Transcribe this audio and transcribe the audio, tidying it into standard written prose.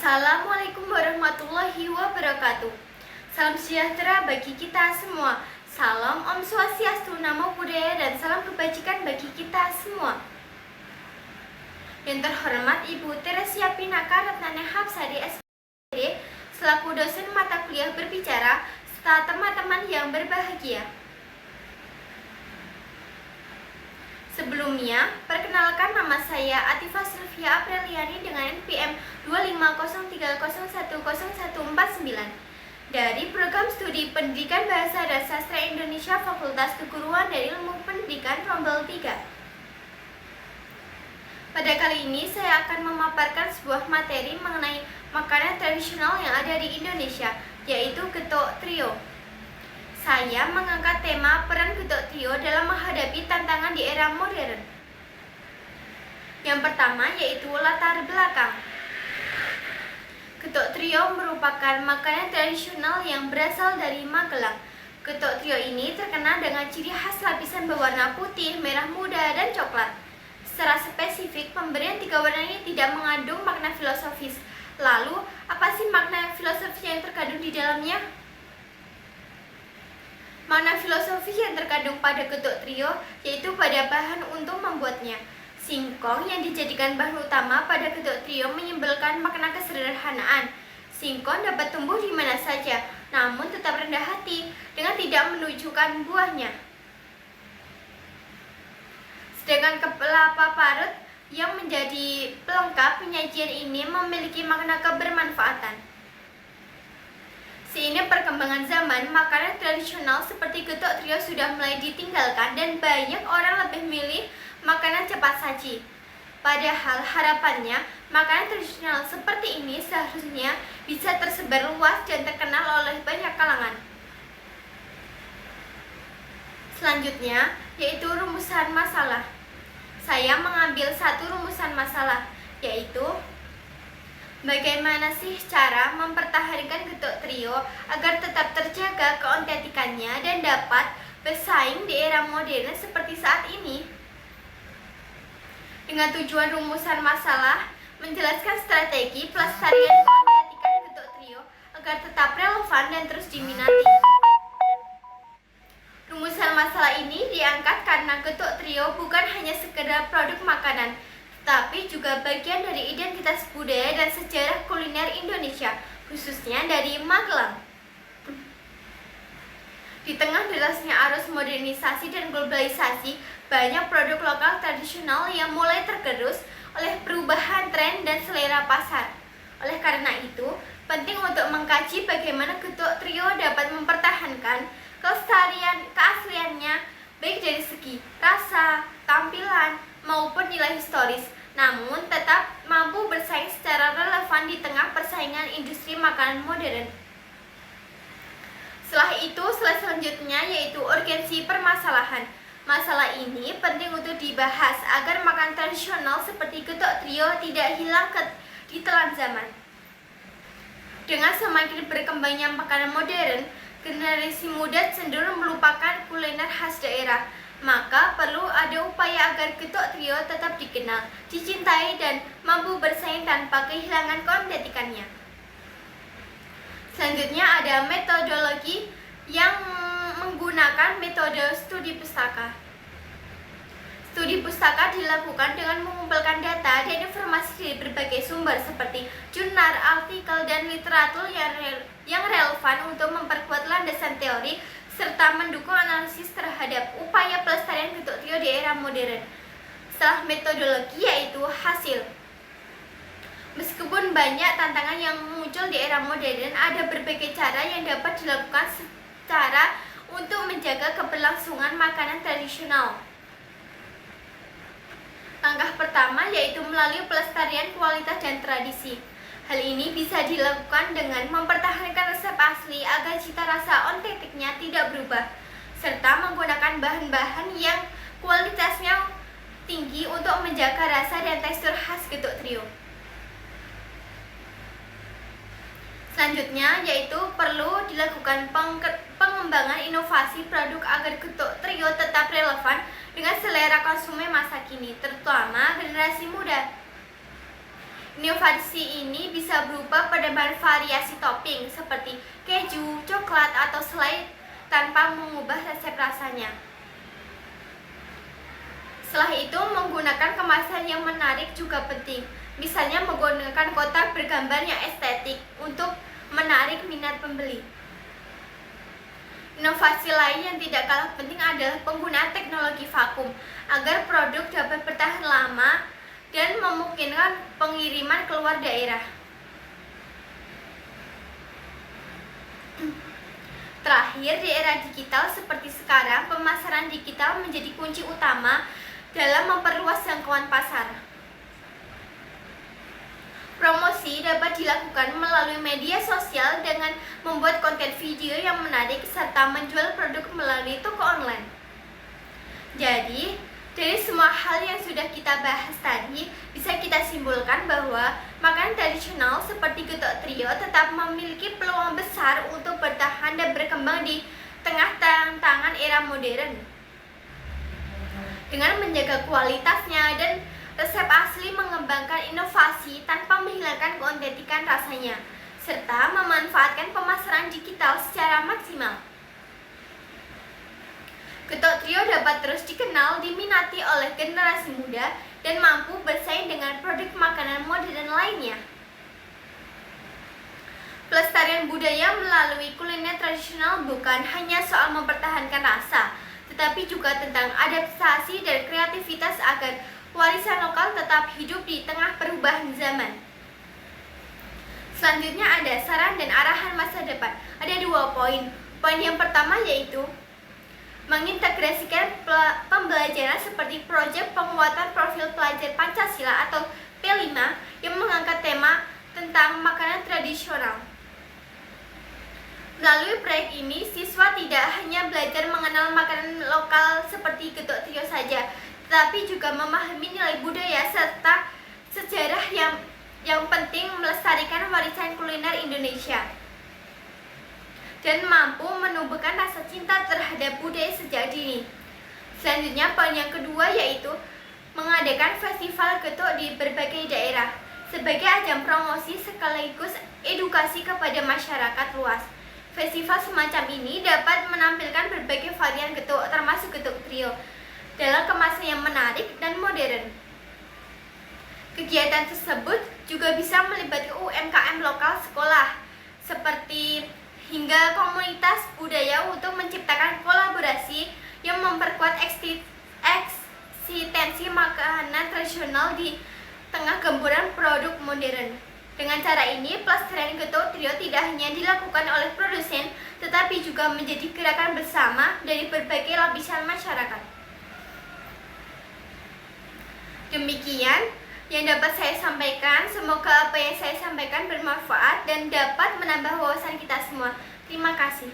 Assalamualaikum warahmatullahi wabarakatuh. Salam sejahtera bagi kita semua. Salam Om Swastiastu, Namo Buddhaya, dan salam kebajikan bagi kita semua. Yang terhormat Ibu Teresia Pinaka Ratnane Hapsari SPD selaku dosen mata kuliah berbicara serta teman-teman yang berbahagia. Sebelumnya, perkenalkan nama saya Atifah Sylvia Apriliani dengan NPM 25030110149 dari Program Studi Pendidikan Bahasa dan Sastra Indonesia Fakultas Keguruan dan Ilmu Pendidikan Rombel 3. Pada kali ini saya akan memaparkan sebuah materi mengenai makanan tradisional yang ada di Indonesia, yaitu getuk trio. Saya mengangkat tema peran getuk trio dalam menghadapi tantangan di era modern. Yang pertama yaitu latar belakang. Getuk trio merupakan makanan tradisional yang berasal dari Magelang. Getuk trio ini terkenal dengan ciri khas lapisan berwarna putih, merah muda, dan coklat. Secara spesifik, pemberian tiga warna ini tidak mengandung makna filosofis. Lalu, apa sih makna filosofis yang terkandung di dalamnya? Makna filosofis yang terkandung pada getuk trio yaitu pada bahan untuk membuatnya. Singkong yang dijadikan bahan utama pada getuk trio menyimbolkan makna kesederhanaan. Singkong dapat tumbuh di mana saja, namun tetap rendah hati dengan tidak menunjukkan buahnya. Sedangkan kelapa parut yang menjadi pelengkap penyajian ini memiliki makna kebermanfaatan. Seiring perkembangan zaman, makanan tradisional seperti getuk trio sudah mulai ditinggalkan dan banyak orang lebih milih makanan cepat saji. Padahal harapannya, makanan tradisional seperti ini seharusnya bisa tersebar luas dan terkenal oleh banyak kalangan. Selanjutnya, yaitu rumusan masalah. Saya mengambil satu rumusan masalah, yaitu bagaimana sih cara mempertahankan getuk trio agar tetap terjaga keotentikannya dan dapat bersaing di era modern seperti saat ini? Dengan tujuan rumusan masalah, menjelaskan strategi pelestarian keotentikan getuk trio agar tetap relevan dan terus diminati. Rumusan masalah ini diangkat karena getuk trio bukan hanya sekedar produk makanan, tapi juga bagian dari identitas budaya dan sejarah kuliner Indonesia, khususnya dari Magelang. Di tengah derasnya arus modernisasi dan globalisasi, banyak produk lokal tradisional yang mulai tergerus oleh perubahan tren dan selera pasar. Oleh karena itu, penting untuk mengkaji bagaimana getuk trio dapat mempertahankan keasliannya, baik dari segi rasa, tampilan, maupun nilai historis, namun tetap mampu bersaing secara relevan di tengah persaingan industri makanan modern. Setelah itu, selanjutnya yaitu urgensi permasalahan. Masalah ini penting untuk dibahas agar makanan tradisional seperti getuk trio tidak hilang di telan zaman. Dengan semakin berkembangnya makanan modern, generasi muda cenderung melupakan kuliner khas daerah. Maka perlu ada upaya agar getuk trio tetap dikenal, dicintai, dan mampu bersaing tanpa kehilangan keotentikannya. Selanjutnya ada metodologi yang menggunakan metode studi pustaka. Studi pustaka dilakukan dengan mengumpulkan data dan informasi dari berbagai sumber seperti jurnal, artikel, dan literatur yang relevan untuk memperkuat landasan teori serta mendukung analisis terhadap upaya pelestarian getuk trio di era modern. Setelah metodologi yaitu hasil. Meskipun banyak tantangan yang muncul di era modern, ada berbagai cara yang dapat dilakukan secara untuk menjaga keberlangsungan makanan tradisional. Langkah pertama yaitu melalui pelestarian kualitas dan tradisi. Hal ini bisa dilakukan dengan mempertahankan resep asli agar cita rasa otentiknya tidak berubah, serta menggunakan bahan-bahan yang kualitasnya tinggi untuk menjaga rasa dan tekstur khas getuk trio. Selanjutnya yaitu perlu dilakukan pengembangan inovasi produk agar getuk trio tetap relevan dengan selera konsumen masa kini, terutama generasi muda. Inovasi ini bisa berupa penambahan variasi topping seperti keju, coklat, atau selai tanpa mengubah resep rasanya. Setelah itu, menggunakan kemasan yang menarik juga penting. Misalnya menggunakan kotak bergambar yang estetik untuk menarik minat pembeli. Inovasi lain yang tidak kalah penting adalah penggunaan teknologi vakum agar produk dapat bertahan lama dan memungkinkan pengiriman keluar daerah. Terakhir, di era digital seperti sekarang, pemasaran digital menjadi kunci utama dalam memperluas jangkauan pasar. Promosi dapat dilakukan melalui media sosial dengan membuat konten video yang menarik serta menjual produk melalui toko online. Jadi, dari semua hal yang sudah kita bahas tadi, bisa kita simpulkan bahwa makanan tradisional seperti getuk trio tetap memiliki peluang besar untuk bertahan dan berkembang di tengah tantangan era modern. Dengan menjaga kualitasnya dan resep asli, mengembangkan inovasi tanpa menghilangkan keotentikan rasanya, serta memanfaatkan pemasaran digital secara maksimal. Getuk trio dapat terus dikenal, diminati oleh generasi muda, dan mampu bersaing dengan produk makanan modern lainnya. Pelestarian budaya melalui kuliner tradisional bukan hanya soal mempertahankan rasa, tetapi juga tentang adaptasi dan kreativitas agar warisan lokal tetap hidup di tengah perubahan zaman. Selanjutnya ada saran dan arahan masa depan. Ada 2 poin. Poin yang pertama yaitu mengintegrasikan pembelajaran seperti proyek penguatan profil pelajar Pancasila atau P5 yang mengangkat tema tentang makanan tradisional. Melalui proyek ini, siswa tidak hanya belajar mengenal makanan lokal seperti getuk trio saja, tetapi juga memahami nilai budaya serta sejarah yang penting melestarikan warisan kuliner Indonesia, dan mampu menumbuhkan rasa cinta terhadap budaya sejak dini. Selanjutnya, poin yang kedua yaitu mengadakan festival getuk di berbagai daerah sebagai ajang promosi sekaligus edukasi kepada masyarakat luas. Festival semacam ini dapat menampilkan berbagai varian getuk termasuk getuk trio dalam kemasan yang menarik dan modern. Kegiatan tersebut juga bisa melibatkan UMKM lokal sekolah seperti hingga komunitas budaya untuk menciptakan kolaborasi yang memperkuat eksistensi makanan tradisional di tengah gempuran produk modern. Dengan cara ini, pelestarian getuk trio tidak hanya dilakukan oleh produsen, tetapi juga menjadi gerakan bersama dari berbagai lapisan masyarakat. Demikian yang dapat saya sampaikan. Semoga apa yang saya sampaikan bermanfaat dan dapat menambah wawasan kita semua. Terima kasih.